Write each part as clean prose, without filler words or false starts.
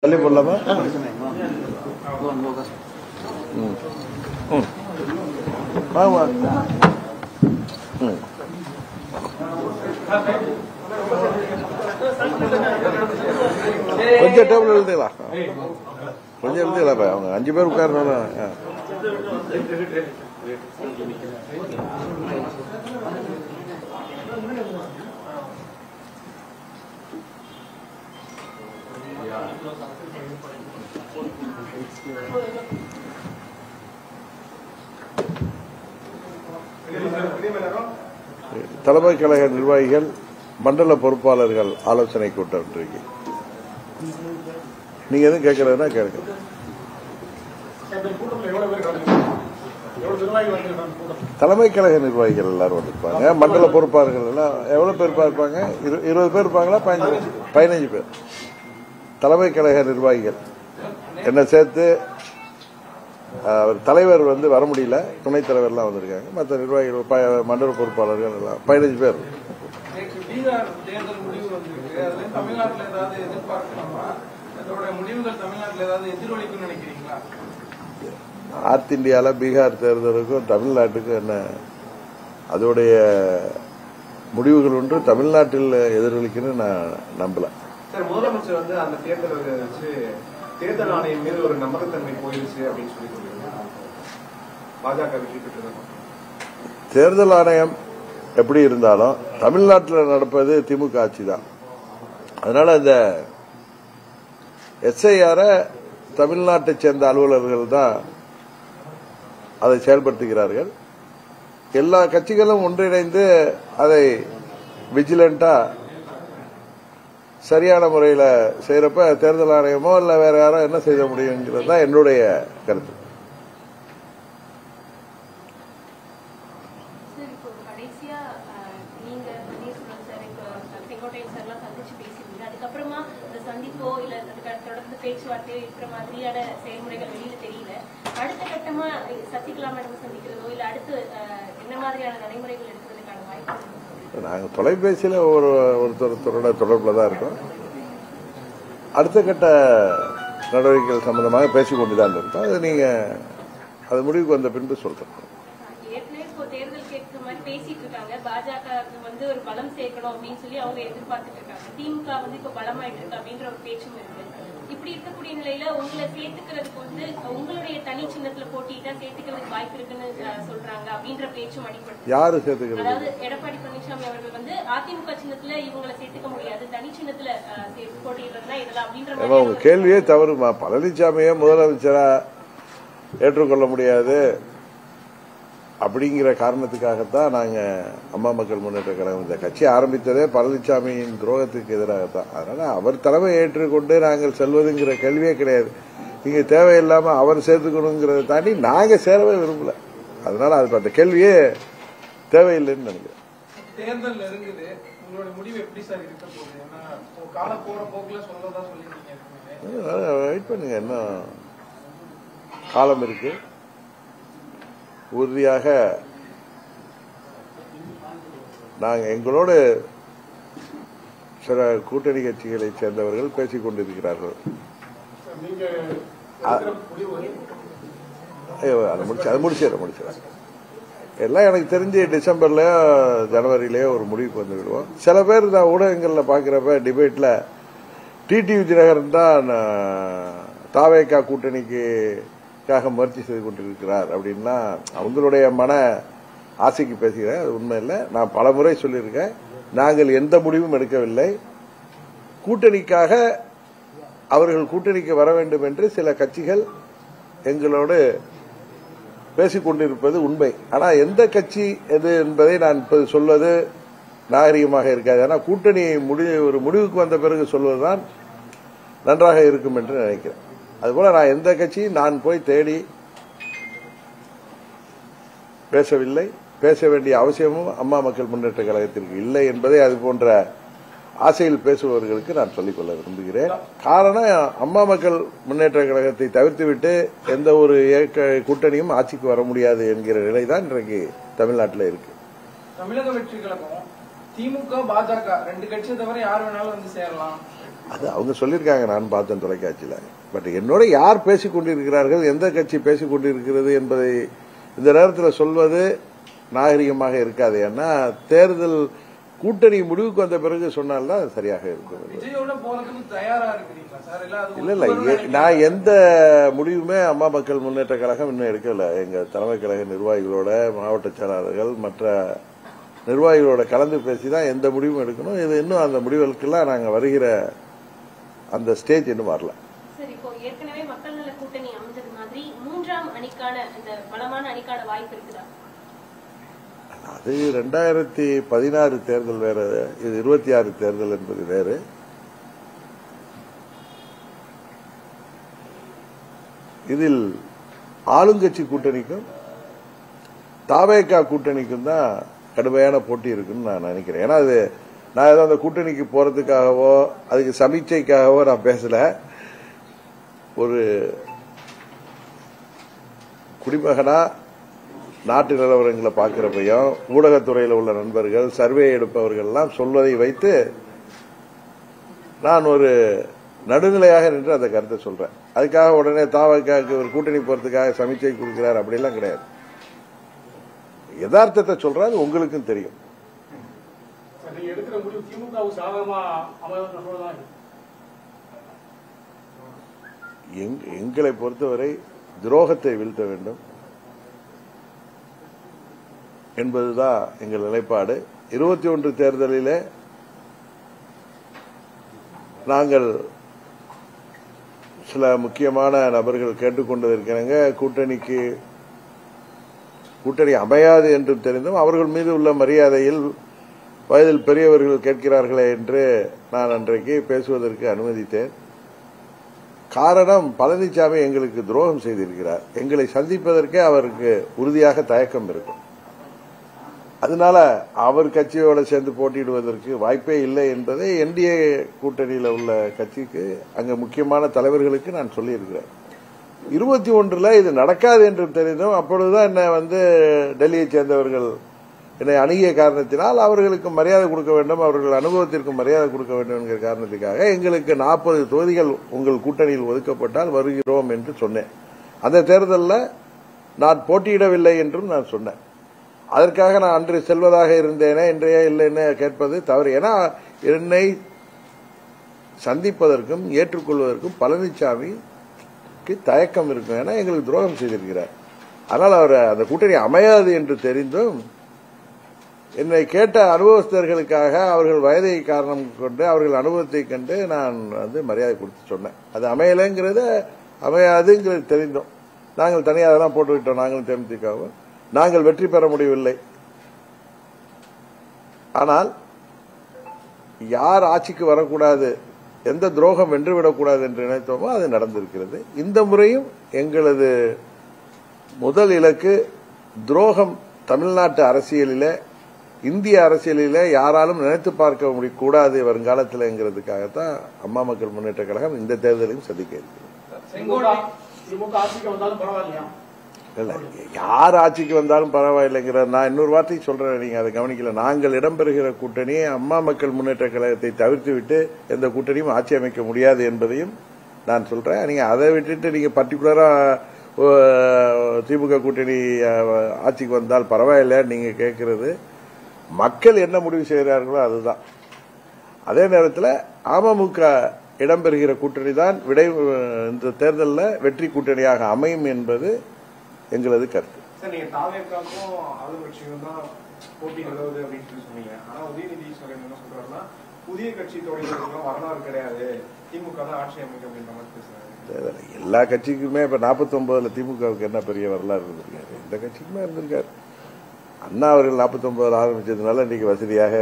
தள்ளி போடலாமா? கொஞ்சம் டேபிள் எழுதுங்களா? கொஞ்சம் எழுதுங்களா? அவங்க 5 பேர் உட்காரணும். தலைமை கழக நிர்வாகிகள் மண்டல பொறுப்பாளர்கள் ஆலோசனை கூட்டம் இருக்கு. நீங்க எதுவும் கேட்கறதுன்னா கேட்க. தலைமை கழக நிர்வாகிகள் எல்லாரும் வந்திருப்பாங்க. மண்டல பொறுப்பாளர்கள் எல்லாம் எவ்வளவு பேர் இருப்பாங்க? 20 பேர் இருப்பாங்களா? 15 பேர். தலைமை கழக நிர்வாகிகள் என்ன சேர்த்து அவர் தலைவர் வர முடியல, துணைத் தலைவர்லாம் வந்திருக்காங்க. மற்ற நிர்வாகிகள் மண்டல பொறுப்பாளர்கள் எல்லாம் 15 பேர். நார்த் இந்தியால பீகார் தேர்தலுக்கும் தமிழ்நாட்டுக்கும் என்ன அதோடைய முடிவுகள் ஒன்று தமிழ்நாட்டில் எதிரொலிக்குன்னு நான் நம்பல. முதலமைச்சர் அந்த தேர்தலை வச்சு தேர்தல் ஆணையம் மீது ஒரு நம்பகத்தன்மை போயிருச்சு அப்படின்னு சொல்லி பாஜக வெற்றி பெற்றது. தேர்தல் ஆணையம் எப்படி இருந்தாலும் தமிழ்நாட்டில் நடப்பது திமுக ஆட்சி தான். அதனால இந்த SIR தமிழ்நாட்டை சேர்ந்த அலுவலர்கள் தான் அதை செயல்படுத்துகிறார்கள். எல்லா கட்சிகளும் ஒன்றிணைந்து அதை விஜிலண்டா சரியான முறையில் செய்யறப்ப தேர்தல் ஆணையமோ இல்ல வேற யாரோ என்ன செய்ய முடியுங்கிறது தான் என்னுடைய கருத்து. பேச்சுவார்த்தையோ இருக்கிற மாதிரியான செயல்முறைகள் வெளியில தெரியல. அடுத்த கட்டமா சசிகலா மேடம் சந்திக்கிறதோ இல்ல அடுத்து என்ன மாதிரியான நடைமுறைகள் எடுக்கிறதுக்கான வாய்ப்பு? நாங்கள் தொலைபேசியில ஒருத்தரோட தொடர்புல தான் இருக்கோம். அடுத்த கட்ட நடவடிக்கைகள் சம்பந்தமாக பேசிக்கொண்டுதான் இருக்கோம். அது நீங்க அது முடிவுக்கு வந்த பின்பு சொல்றோம். ஏற்கனவே இப்போ தேர்தல் கேட்கிற மாதிரி பேசிட்டு இருக்காங்க. பாஜக ஒரு பலம் சேர்க்கணும் அப்படின்னு சொல்லி அவங்க எதிர்பார்த்துட்டு இருக்காங்க. திமுக இப்ப பலமாயிட்டு இருக்கு அப்படின்ற ஒரு பேச்சும் இருக்கு. இப்படி இருக்கக்கூடிய நிலையில உங்களை சேர்த்துக்கிறதுக்கு உங்களுடைய தனி சின்னத்துல போட்டிட்டா சேர்த்துக்கிறதுக்கு வாய்ப்பு இருக்குன்னு சொல்றாங்க அப்படின்ற பேச்சும் அடிப்படை. யாரு சேர்த்துக்கிறது? அதாவது எடப்பாடி பழனிசாமி அவர்கள் அதிமுக சின்னத்துல இவங்களை சேர்த்துக்க முடியாது, தனி சின்னத்துல போட்டிடுறதுனா இதெல்லாம் அப்படின்ற உங்க கேள்வியே தவறுமா. பழனிசாமியை முதலமைச்சரா ஏற்றுக்கொள்ள முடியாது அப்படிங்கிற காரணத்துக்காகத்தான் நாங்க அம்மா மக்கள் முன்னேற்ற கழகம் இந்த கட்சி ஆரம்பித்ததே பழனிசாமியின் துரோகத்துக்கு எதிராகத்தான். அதனால அவர் தலைமை ஏற்றுக்கொண்டு நாங்கள் செல்வதுங்கிற கேள்வியே கிடையாது. நீங்க தேவையில்லாம அவர் சேர்த்துக்கணுங்கிறத தாண்டி நாங்க சேரவே விரும்பல. அதனால அது அந்த கேள்வியே தேவையில்லைன்னு நினைக்கிறேன். தேர்தல் நெருங்குது, உங்களோட முடிவு எப்படி சார் இருக்க போகுது? கால போற போக்குல சொல்லதான் சொல்லிருக்கீங்க. வெயிட் பண்ணுங்க, இன்னும் காலம் இருக்கு. உறுதியாக நாங்கள் எங்களோடு சில கூட்டணி கட்சிகளை சேர்ந்தவர்கள் பேசிக் கொண்டிருக்கிறார்கள். அது முடிச்சிடறேன். எல்லாம் எனக்கு தெரிஞ்சு டிசம்பர்லயோ ஜனவரியிலயோ ஒரு முடிவுக்கு வந்து விடுவோம். சில பேர் நான் ஊடகங்களில் பார்க்கிறப்ப டிபேட்ல டிடிவி தினகரன் தான் தாவேகா கூட்டணிக்காக முயற்சி செய்து கொண்டிருக்கிறார் அப்படின்னா அவங்களுடைய மன ஆசைக்கு பேசுகிறேன். அது உண்மை இல்லை. நான் பல முறை சொல்லியிருக்கேன், நாங்கள் எந்த முடிவும் எடுக்கவில்லை. கூட்டணிக்காக அவர்கள் கூட்டணிக்கு வர வேண்டும் என்று சில கட்சிகள் எங்களோடு பேசிக் கொண்டிருப்பது உண்மை. ஆனால் எந்த கட்சி எது என்பதை நான் இப்போது சொல்வது நாகரிகமாக இருக்காது. ஆனால் கூட்டணி ஒரு முடிவுக்கு வந்த பிறகு சொல்வதுதான் நன்றாக இருக்கும் என்று நினைக்கிறேன். அதுபோல நான் எந்த கட்சியும் நான் போய் தேடி பேசவில்லை. பேச வேண்டிய அவசியமும் அம்மா மக்கள் முன்னேற்ற கழகத்திற்கு இல்லை என்பதை அது போன்ற ஆசையில் பேசுபவர்களுக்கு நான் சொல்லிக்கொள்ள விரும்புகிறேன். காரணம், அம்மா மக்கள் முன்னேற்ற கழகத்தை தவிர்த்துவிட்டு எந்த ஒரு கூட்டணியும் ஆட்சிக்கு வர முடியாது என்கிற நிலைதான் இன்றைக்கு தமிழ்நாட்டில் இருக்கு. தமிழக வெற்றி கழகம் திமுக பாஜக ரெண்டு கட்சியை தவிர யார் வேணாலும் சேரலாம் அது அவங்க சொல்லியிருக்காங்க, நான் பார்த்தேன் தொலைக்காட்சியில். பட் என்னோட யார் பேசிக் கொண்டிருக்கிறார்கள், எந்த கட்சி பேசிக் கொண்டிருக்கிறது என்பதை இந்த நேரத்தில் சொல்வது நாகரிகமாக இருக்காது. ஏன்னா தேர்தல் கூட்டணி முடிவுக்கு வந்த பிறகு சொன்னால்தான் அது சரியாக இருக்கும். இல்ல இல்ல, நான் எந்த முடிவுமே அம்மா மக்கள் முன்னேற்ற கழகம் இன்னும் எடுக்கல. எங்க தலைமை கழக நிர்வாகிகளோட, மாவட்ட செயலாளர்கள், மற்ற நிர்வாகிகளோட கலந்து பேசிதான் எந்த முடிவும் எடுக்கணும். இது இன்னும் அந்த முடிவுகளுக்கெல்லாம் நாங்க வருகிற அந்த ஸ்டேஜ் இன்னும் வரல. சரி, இப்போ ஏற்கனவே மக்கள் நல கூட்டணி அமைஞ்சது மாதிரி மூன்றாம் அணிக்கான இந்த பலமான அணிக்கான வாய்ப்பு இருக்குதா? அது 2016 தேர்தல் வேற, இது 26 தேர்தல் என்பது வேறு. இதில் ஆளுங்கட்சி கூட்டணிக்கும் தாவேகா கூட்டணிக்கும் தான் கடுமையான போட்டி இருக்குன்னு நான் நினைக்கிறேன். ஏன்னா அது நான் ஏதோ அந்த கூட்டணிக்கு போறதுக்காகவோ அதுக்கு சமீட்சைக்காகவோ நான் பேசல. ஒரு குடிமகனா நாட்டு நிலவரங்களை பார்க்கிறப்பையும் ஊடகத்துறையில் உள்ள நண்பர்கள், சர்வே எடுப்பவர்கள் எல்லாம் சொல்வதை வைத்து நான் ஒரு நடுநிலையாக நின்று அந்த கருத்தை சொல்றேன். அதுக்காக உடனே தாவக்காக்கு ஒரு கூட்டணி போறதுக்காக சமீட்சை கொடுக்கிறார் அப்படிலாம் கிடையாது. யதார்த்தத்தை சொல்றது உங்களுக்கும் தெரியும். எங்களை பொறுத்தவரை துரோகத்தை வீழ்த்த வேண்டும் என்பதுதான் எங்கள் நிலைப்பாடு. 21 தேர்தலிலே நாங்கள் சில முக்கியமான நபர்கள் கேட்டுக்கொண்டிருக்கிறாங்க. கூட்டணி அமையாது என்று தெரிந்தும் அவர்கள் மீது உள்ள மரியாதையில் வயதில் பெரியவர்கள் கேட்கிறார்களே என்று நான் அன்றைக்கு பேசுவதற்கு அனுமதித்தேன். காரணம், பழனிசாமி எங்களுக்கு துரோகம் செய்திருக்கிறார். எங்களை சந்திப்பதற்கே அவருக்கு உறுதியாக தயக்கம் இருக்கும். அதனால அவர் கட்சியோட சேர்ந்து போட்டியிடுவதற்கு வாய்ப்பே இல்லை என்பதை என்டிஏ கூட்டணியில் உள்ள கட்சிக்கு, அங்க முக்கியமான தலைவர்களுக்கு நான் சொல்லியிருக்கிறேன். 21 இது நடக்காது என்று தெரிந்தும் அப்பொழுதுதான் என்ன டெல்லியை சேர்ந்தவர்கள் என்னை அணுகிய காரணத்தினால் அவர்களுக்கு மரியாதை கொடுக்க வேண்டும், அவர்கள் அனுபவத்திற்கு மரியாதை கொடுக்க வேண்டும் என்கிற காரணத்துக்காக எங்களுக்கு 40 தொகுதிகள் உங்கள் கூட்டணியில் ஒதுக்கப்பட்டால் வருகிறோம் என்று சொன்னேன். அந்த தேர்தலில் நான் போட்டியிடவில்லை என்றும் நான் சொன்னேன். அதற்காக நான் அன்று செல்வதாக இருந்தேனே, இன்றைய இல்லைன்னு கேட்பது தவறு. ஏன்னா என்னை சந்திப்பதற்கும் ஏற்றுக்கொள்வதற்கும் பழனிசாமிக்கு தயக்கம் இருக்கும். ஏன்னா எங்களுக்கு துரோகம் செய்திருக்கிறார். அதனால் அவர் அந்த கூட்டணி அமையாது என்று தெரிந்தும் என்னை கேட்ட அனுபவஸ்தர்களுக்காக அவர்கள் வயதை காரணம் கொண்டு, அவர்கள் அனுபவத்தை கண்டு நான் மரியாதை கொடுத்து சொன்னேன். அது அமையலைங்கிறது, அமையாதுங்கிறது தெரிந்தோம். நாங்கள் தனியாக தான் போட்டுவிட்டோம். நாங்களும் தேமுதிகவும் நாங்கள் வெற்றி பெற முடியவில்லை. ஆனால் யார் ஆட்சிக்கு வரக்கூடாது, எந்த துரோகம் வென்றுவிடக்கூடாது என்று நினைத்தோமோ அது நடந்திருக்கிறது. இந்த முறையும் எங்களது முதல் இலக்கு துரோகம் தமிழ்நாட்டு அரசியலிலே, இந்திய அரசியலிலே யாராலும் நினைத்து பார்க்க முடியக்கூடாது வருங்காலத்தில்ங்கிறதுக்காகத்தான் அம்மா மக்கள் முன்னேற்ற கழகம் இந்த தேர்தலையும் சந்திக்க இருக்கிறது. இல்ல, யார் ஆட்சிக்கு வந்தாலும் பரவாயில்லைங்கிற நான் இன்னொரு வார்த்தை சொல்றேன், நீங்க அதை கவனிக்கல. நாங்கள் இடம்பெறுகிற கூட்டணியை அம்மா மக்கள் முன்னேற்ற கழகத்தை தவிர்த்து விட்டு எந்த கூட்டணியும் ஆட்சி அமைக்க முடியாது என்பதையும் நான் சொல்றேன். நீங்க அதை விட்டுட்டு நீங்க பர்டிகுலரா திமுக கூட்டணி ஆட்சிக்கு வந்தால் பரவாயில்ல நீங்க கேட்கறது, மக்கள் என்ன முடிவு செய்கிறார்களோ அதுதான். அதே நேரத்தில் அமமுக இடம்பெறுகிற கூட்டணி தான் இந்த தேர்தலில் வெற்றி கூட்டணியாக அமையும் என்பது எங்களது கருத்து. சார், நீங்க தாவேக்காவும் ஆளுங்கட்சியும் தான் போட்டி நிலவுது அப்படின்னு சொன்னீங்க. ஆனா உதயநிதி ஸ்டாலின் என்ன சொல்றாருன்னா, புதிய கட்சி தொடங்கியதுக்கு வரலாறு கிடையாது, திமுக தான் ஆட்சி அமைக்க அப்படின்ற மாதிரி பேசுறாரு. எல்லா கட்சிக்குமே இப்ப 49 திமுகவுக்கு என்ன பெரிய வரலாறு இருந்திருக்காரு? இந்த கட்சிக்குமே இருந்திருக்காரு. அண்ணா அவர்கள் 49 ஆரம்பிச்சதுனால இன்னைக்கு வசதியாக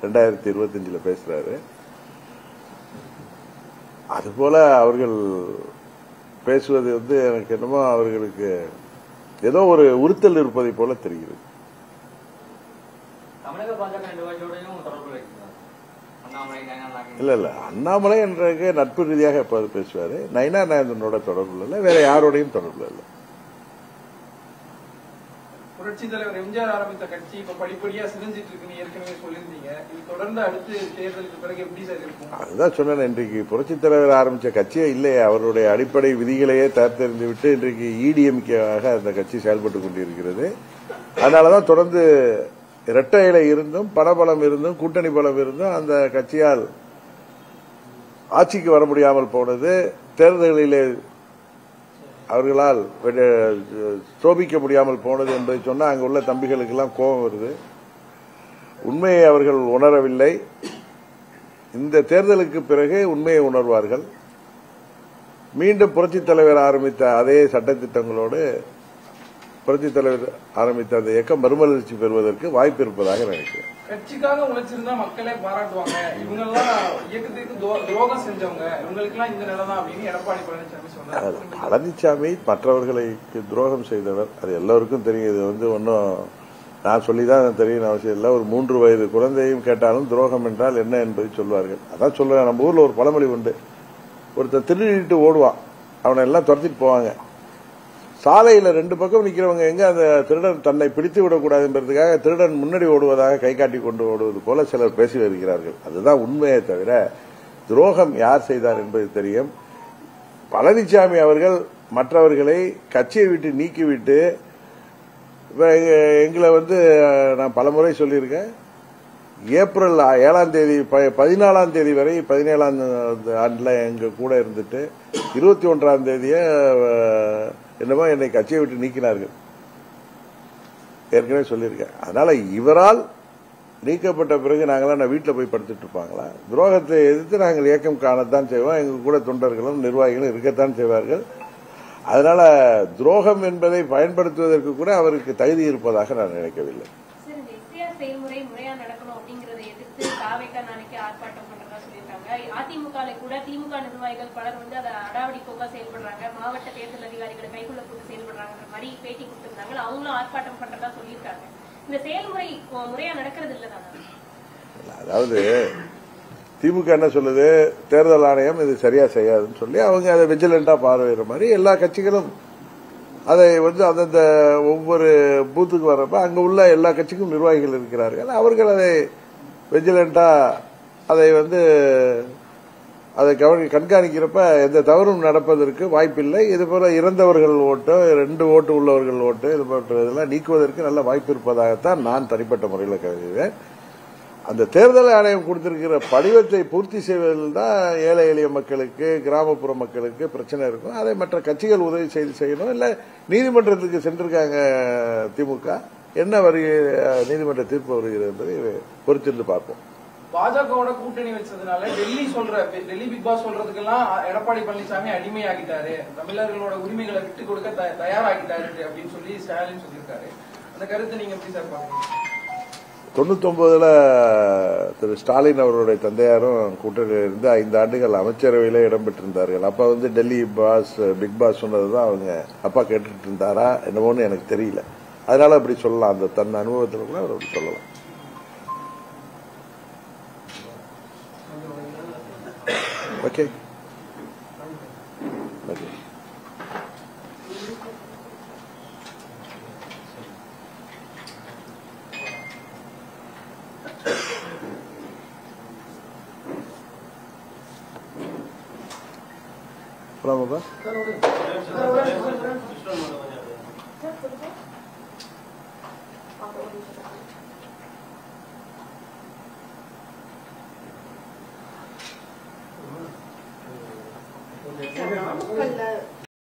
2025 பேசுறாரு. அதுபோல அவர்கள் பேசுவது எனக்கு என்னமோ அவர்களுக்கு ஏதோ ஒரு உறுத்தல் இருப்பதை போல தெரிகிறது. இல்ல இல்ல, அண்ணாமலை என்ற நட்பு ரீதியாக எப்போது பேசுவாரு. நயினா நாயந்தனோட தொடர்பு இல்லை, வேற யாரோடையும் தொடர்பு இல்லை. புரட்சி தலைவர் எம்ஜிஆர் ஆரம்பித்த கட்சி இப்ப படிப்படியா சிதைஞ்சிட்டு இருக்குன்னு ஏற்கனவே சொல்லியிருந்தீங்க. இது தொடர்ந்து அடுத்து தேர்தலுக்கு பிறகு எப்படி சார் இருக்கும்? அதுதான் சொன்னேன், இன்றைக்கு புரட்சித் தலைவர் ஆரம்பிச்ச கட்சியே இல்லையே. அவருடைய அடிப்படை விதிகளையே தரித்தெறிந்து விட்டு இன்றைக்கு EDMK-ஆக அந்த கட்சி செயல்பட்டுக் கொண்டிருக்கிறது. அதனாலதான் தொடர்ந்து இரட்டை இலை இருந்தும் பணபலம் இருந்தும் கூட்டணி பலம் இருந்தும் அந்த கட்சியால் ஆட்சிக்கு வர முடியாமல் போனது. தேர்தலிலே அவர்களால் சோபிக்க முடியாமல் போனது என்பதை சொன்னால் அங்கு உள்ள தம்பிகளுக்கெல்லாம் கோபம் வருது. உண்மையை அவர்கள் உணரவில்லை. இந்த தேர்தலுக்கு பிறகு உண்மையை உணர்வார்கள். மீண்டும் புரட்சித் தலைவர் ஆரம்பித்த அதே சட்டத்திட்டங்களோடு புரட்சித் தலைவர் ஆரம்பித்த அந்த இயக்கம் மறுமலர்ச்சி பெறுவதற்கு வாய்ப்பு இருப்பதாக நினைக்கிறேன். கட்சிக்காக உழைச்சிருந்தா மக்களே பாராட்டுவாங்க. இவங்கெல்லாம் இயக்கத்திற்கு துரோகம் செஞ்சவங்க, இவங்களுக்கு எல்லாம் இந்த நிலை தான் அப்படின்னு எடப்பாடி பழனிசாமி சொன்னார். பழனிசாமி மற்றவர்களுக்கு துரோகம் செய்தவர், அது எல்லோருக்கும் தெரியும். இது ஒன்னும் நான் சொல்லிதான் தெரியும் அவசியம் இல்லை. ஒரு 3 வயது குழந்தையும் கேட்டாலும் துரோகம் என்றால் என்ன என்பதை சொல்வார்கள். அதான் சொல்றேன், நம்ம ஊர்ல ஒரு பழமொழி உண்டு, ஒருத்தர் திருடிட்டு ஓடுவான், அவனை எல்லாம் துரத்திட்டு போவாங்க. சாலையில 2 பக்கம் நிக்கிறவங்க எங்க அந்த திருடன் தன்னை பிடித்து விடக்கூடாது என்பதற்காக திருடன் முன்னாடி ஓடுவதாக கை காட்டி கொண்டு ஓடுவது போல சிலர் பேசி வருகிறார்கள். அதுதான் உண்மையை தவிர துரோகம் யார் செய்தார் என்பது தெரியும். பழனிசாமி அவர்கள் மற்றவர்களை கட்சியை விட்டு நீக்கிவிட்டு எங்களை நான் பலமுறை சொல்லியிருக்கேன், ஏப்ரல் 7ஆம் தேதி 14ஆம் தேதி வரை 17ஆம் ஆண்டுல எங்க கூட இருந்துட்டு 21ஆம் தேதிய என்னமோ என்னை கட்சியை விட்டு நீக்கினார்கள். ஏற்கனவே சொல்லியிருக்கேன். அதனால இவரால் நீக்கப்பட்ட பிறகு நாங்களாம் வீட்டில் போய் படுத்துட்டு இருப்பாங்களா? துரோகத்தை எதிர்த்து நாங்கள் இயக்கம் காணத்தான் செய்வோம். எங்க கூட தொண்டர்களும் நிர்வாகிகளும் இருக்கத்தான் செய்வார்கள். அதனால துரோகம் என்பதை பயன்படுத்துவதற்கு கூட அவருக்கு தகுதி இருப்பதாக நான் நினைக்கவில்லை. செயல்முறை முறையா நடக்கணும் அப்படிங்கறதை எதிர்த்து தாவேகா நாளைக்கு ஆர்ப்பாட்டம் பண்றதா சொல்லியிருக்காங்க. அதிமுக கூட திமுக நிர்வாகிகள் பலர் அதை அடாவடி போக்கா செயல்படுறாங்க, மாவட்ட தேர்தல் அதிகாரிகளை கைக்குள்ள போட்டு செயல்படுறாங்க மாதிரி பேட்டி கொடுத்திருந்தாங்க. அவங்களும் ஆர்ப்பாட்டம் பண்றதா சொல்லியிருக்காங்க. இந்த செயல்முறை முறையா நடக்கிறது இல்லதானா? அதாவது திமுக என்ன சொல்லுது, தேர்தல் ஆணையம் இது சரியா செய்யாதுன்னு சொல்லி அவங்க அதை விஜிலண்டா பார்வையிற மாதிரி எல்லா கட்சிகளும் அதை அந்தந்த ஒவ்வொரு பூத்துக்கு வர்றப்ப அங்க உள்ள எல்லா கட்சிக்கும் நிர்வாகிகள் இருக்கிறார்கள். அவர்கள் அதை விஜிலண்டா அதை அதை கண்காணிக்கிறப்ப எந்த தவறும் நடப்பதற்கு வாய்ப்பில்லை. இதுபோல இறந்தவர்கள் ஓட்டு, 2 ஓட்டு உள்ளவர்கள் ஓட்டு, இது போன்றதெல்லாம் நீக்குவதற்கு நல்ல வாய்ப்பு இருப்பதாகத்தான் நான் தனிப்பட்ட முறையில் கருதுகிறேன். அந்த தேர்தல் ஆணையம் கொடுத்திருக்கிற படிவத்தை பூர்த்தி செய்வதில் தான் ஏழை எளிய மக்களுக்கு, கிராமப்புற மக்களுக்கு பிரச்சனை இருக்கும். அதை மற்ற கட்சிகள் உதவி செய்யணும். இல்ல நீதிமன்றத்துக்கு சென்றிருக்காங்க திமுக, என்ன நீதிமன்ற தீர்ப்பு வருகிறது என்பதை பொறுத்திருந்து பார்ப்போம். பாஜகவோட கூட்டணி வச்சதுனால டெல்லி பிக் பாஸ் சொல்றதுக்கெல்லாம் எடப்பாடி பழனிசாமி அடிமையாகிட்டாரு, தமிழர்களோட உரிமைகளை விட்டு கொடுக்க தயாராகிட்டாரு அப்படின்னு சொல்லி ஸ்டாலின் சொல்லியிருக்காரு. அந்த கருத்தை நீங்க எப்படி சார் பாக்குறீங்க? 99ல் திரு ஸ்டாலின் அவருடைய தந்தையாரும் கூட்டணியில் இருந்து 5 ஆண்டுகள் அமைச்சரவையில இடம்பெற்றிருந்தார்கள். அப்ப டெல்லி பிக் பாஸ் சொன்னதுதான் அவங்க அப்பா கேட்டுட்டு இருந்தாரா என்னமோன்னு எனக்கு தெரியல. அதனால அப்படி சொல்லலாம், அந்த தன் அனுபவத்தில் கூட அவர் அப்படி சொல்லலாம். Okay okay. போலாமாப்பா? நாமக்கல்ல